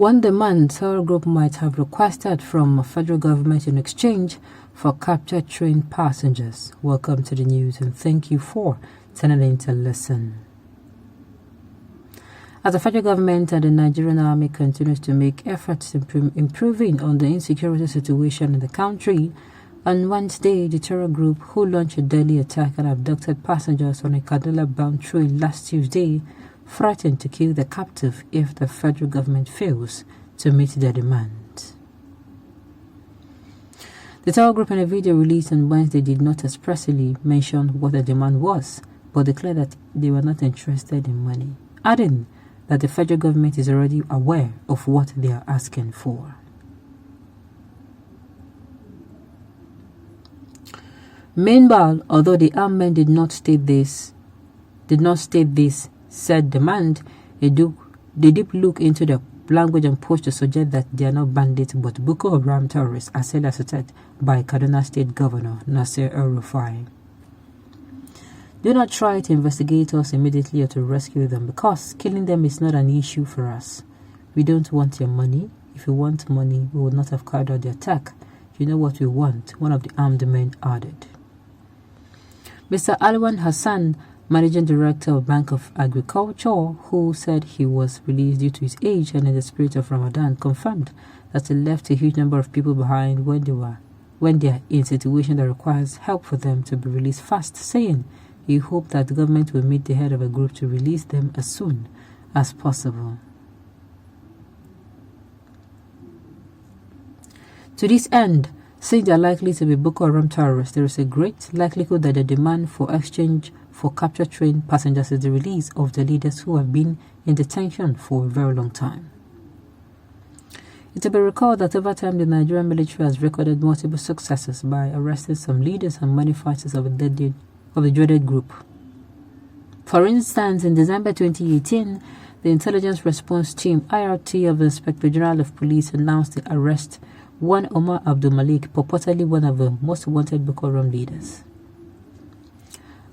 One demand terror group might have requested from the federal government in exchange for captured train passengers. Welcome to the news and thank you for tuning in to listen. As the federal government and the Nigerian army continues to make efforts improving on the insecurity situation in the country, on Wednesday, the terror group who launched a deadly attack and abducted passengers on a Kaduna-bound train last Tuesday threatened to kill the captive if the federal government fails to meet their demands. The terror group in a video released on Wednesday did not expressly mention what the demand was, but declared that they were not interested in money, adding that the federal government is already aware of what they are asking for. Meanwhile, although the armed men did not state this said demand, they did look into the language and push to suggest that they are not bandits but Boko Haram terrorists, as said by Kaduna State Governor Nasir El-Rufai. Do not try to investigate us immediately or to rescue them, because killing them is not an issue for us. We don't want your money. If you want money, we would not have carried out the attack. You know what we want, one of the armed men added. Mr. Alwan Hassan, Managing Director of Bank of Agriculture, who said he was released due to his age and in the spirit of Ramadan, confirmed that he left a huge number of people behind when they are in a situation that requires help for them to be released fast, saying he hoped that the government will meet the head of a group to release them as soon as possible. To this end, since they are likely to be Boko Haram terrorists, there is a great likelihood that the demand for exchange for captured train passengers is the release of the leaders who have been in detention for a very long time. It will be recalled that over time the Nigerian military has recorded multiple successes by arresting some leaders and money fighters of the dreaded group. For instance, in December 2018, the Intelligence Response Team (IRT) of the Inspector General of Police announced the arrest one Omar Abdul Malik, purportedly one of the most wanted Boko Haram leaders.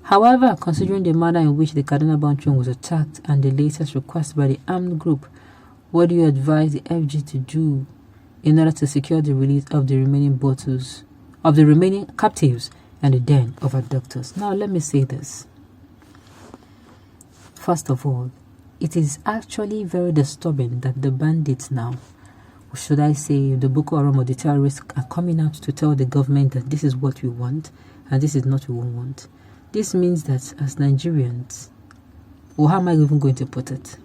However, considering the manner in which the Kaduna-bound train was attacked and the latest request by the armed group, what do you advise the FG to do in order to secure the release of the remaining captives and the den of abductors? Now, let me say this. First of all, it is actually very disturbing that the bandits now, or should I say the Boko Haram or the terrorists, are coming out to tell the government that this is what we want and this is not what we want. This means that as Nigerians, or how am I even going to put it?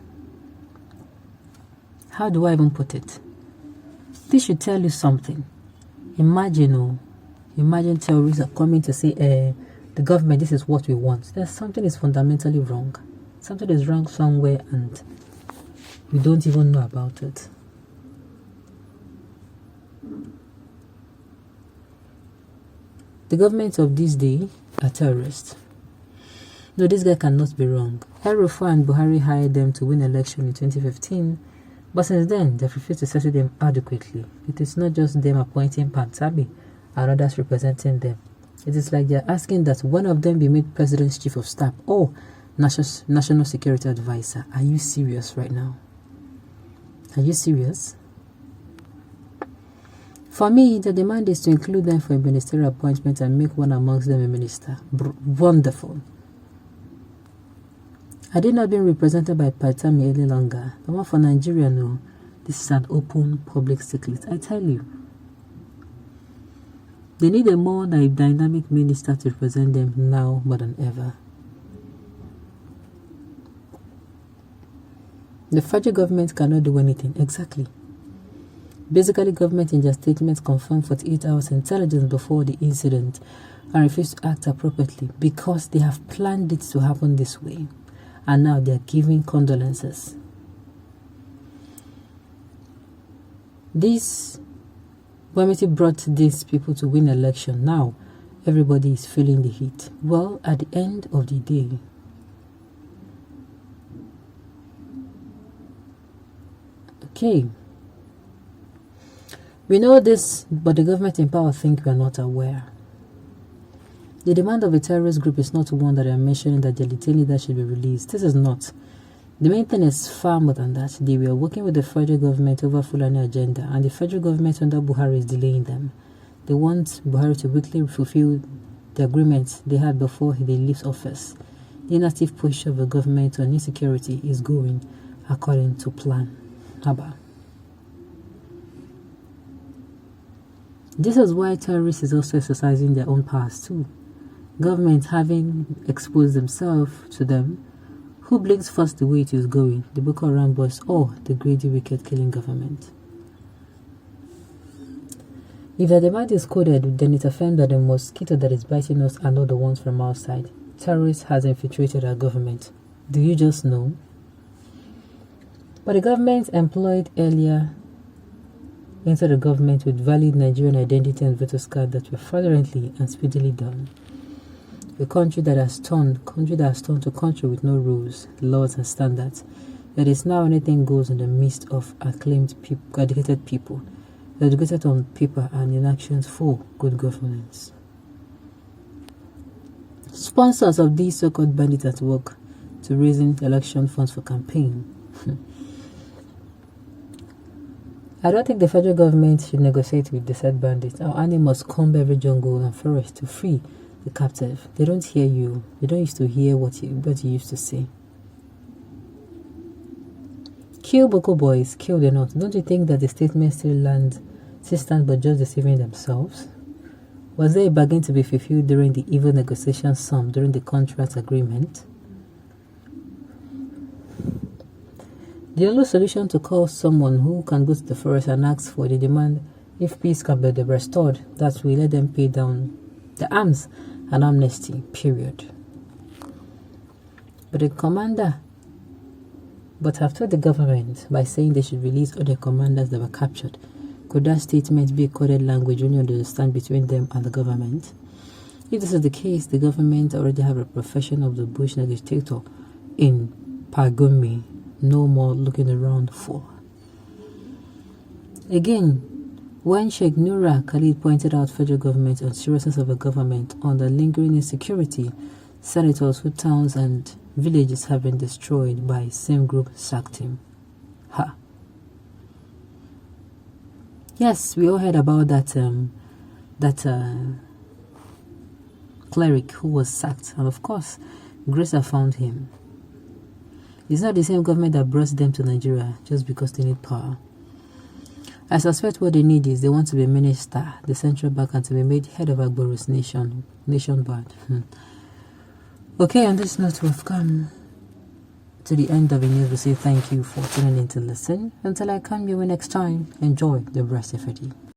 How do I even put it? This should tell you something. Imagine terrorists are coming to say, the government, this is what we want. There's something is fundamentally wrong. Something is wrong somewhere and we don't even know about it. The government of this day are terrorists. No, this guy cannot be wrong. El-Rufai and Buhari hired them to win election in 2015, but since then they've refused to settle them adequately. It is not just them appointing Pantabi and others representing them. It is like they're asking that one of them be made President's Chief of Staff or National Security Advisor. Are you serious right now? Are you serious? For me, the demand is to include them for a ministerial appointment and make one amongst them a minister. Wonderful. Had they not been represented by Paitami any longer, the one for Nigeria, no, this is an open public secret. I tell you. They need a more dynamic minister to represent them now more than ever. The federal government cannot do anything. Exactly. Basically, government in their statements confirmed 48 hours intelligence before the incident and refused to act appropriately because they have planned it to happen this way. And now they are giving condolences. This Wemity brought these people to win election. Now everybody is feeling the heat. Well, at the end of the day, okay, we know this, but the government in power think we are not aware. The demand of a terrorist group is not one that I am mentioning that the detained leader should be released. This is not. The main thing is far more than that. They were working with the federal government over Fulani agenda, and the federal government under Buhari is delaying them. They want Buhari to quickly fulfill the agreement they had before he leaves office. The inactive posture of the government on insecurity is going according to plan. Haba. This is why terrorists is also exercising their own powers too. Government having exposed themselves to them. Who blinks first the way it is going? The Boko Haram boys or the greedy, wicked, killing government? If the demand is coded, then it affirms that the mosquito that is biting us are not the ones from outside. Terrorists has infiltrated our government. Do you just know? But the government employed earlier into the government with valid Nigerian identity and voter card that were fraudulently and speedily done. A country that has turned to country with no rules, laws, and standards. That is now anything goes in the midst of acclaimed educated people, educated on paper and in actions for good governance. Sponsors of these so-called bandits at work to raising election funds for campaign. I don't think the federal government should negotiate with the said bandits. Our animals comb every jungle and forest to free the captive. They don't hear you. They don't used to hear what you used to say. Kill Boko boys, kill the not. Don't you think that the statement still stand but just deceiving themselves? Was there a bargain to be fulfilled during the evil negotiation sum during the contract agreement? The only solution to call someone who can go to the forest and ask for the demand if peace can be restored, that we let them pay down the arms and amnesty, period. But have told the government by saying they should release all the commanders that were captured. Could that statement be a coded language when you understand between them and the government? If this is the case, the government already have a profession of the bush negotiator in Pagumi. No more looking around for. Again, when Sheikh Nura Khalid pointed out federal government on seriousness of a government on the lingering insecurity, senators whose towns and villages have been destroyed by same group sacked him. Ha. Yes, we all heard about that cleric who was sacked, and of course, Grace found him. It's not the same government that brought them to Nigeria just because they need power. I suspect what they need is they want to be minister, the central bank, and to be made head of Agboru's nationwide. Okay, on this note, we've come to the end of the news. We say thank you for tuning in to listen. Until I come your way next time, enjoy the rest of your day.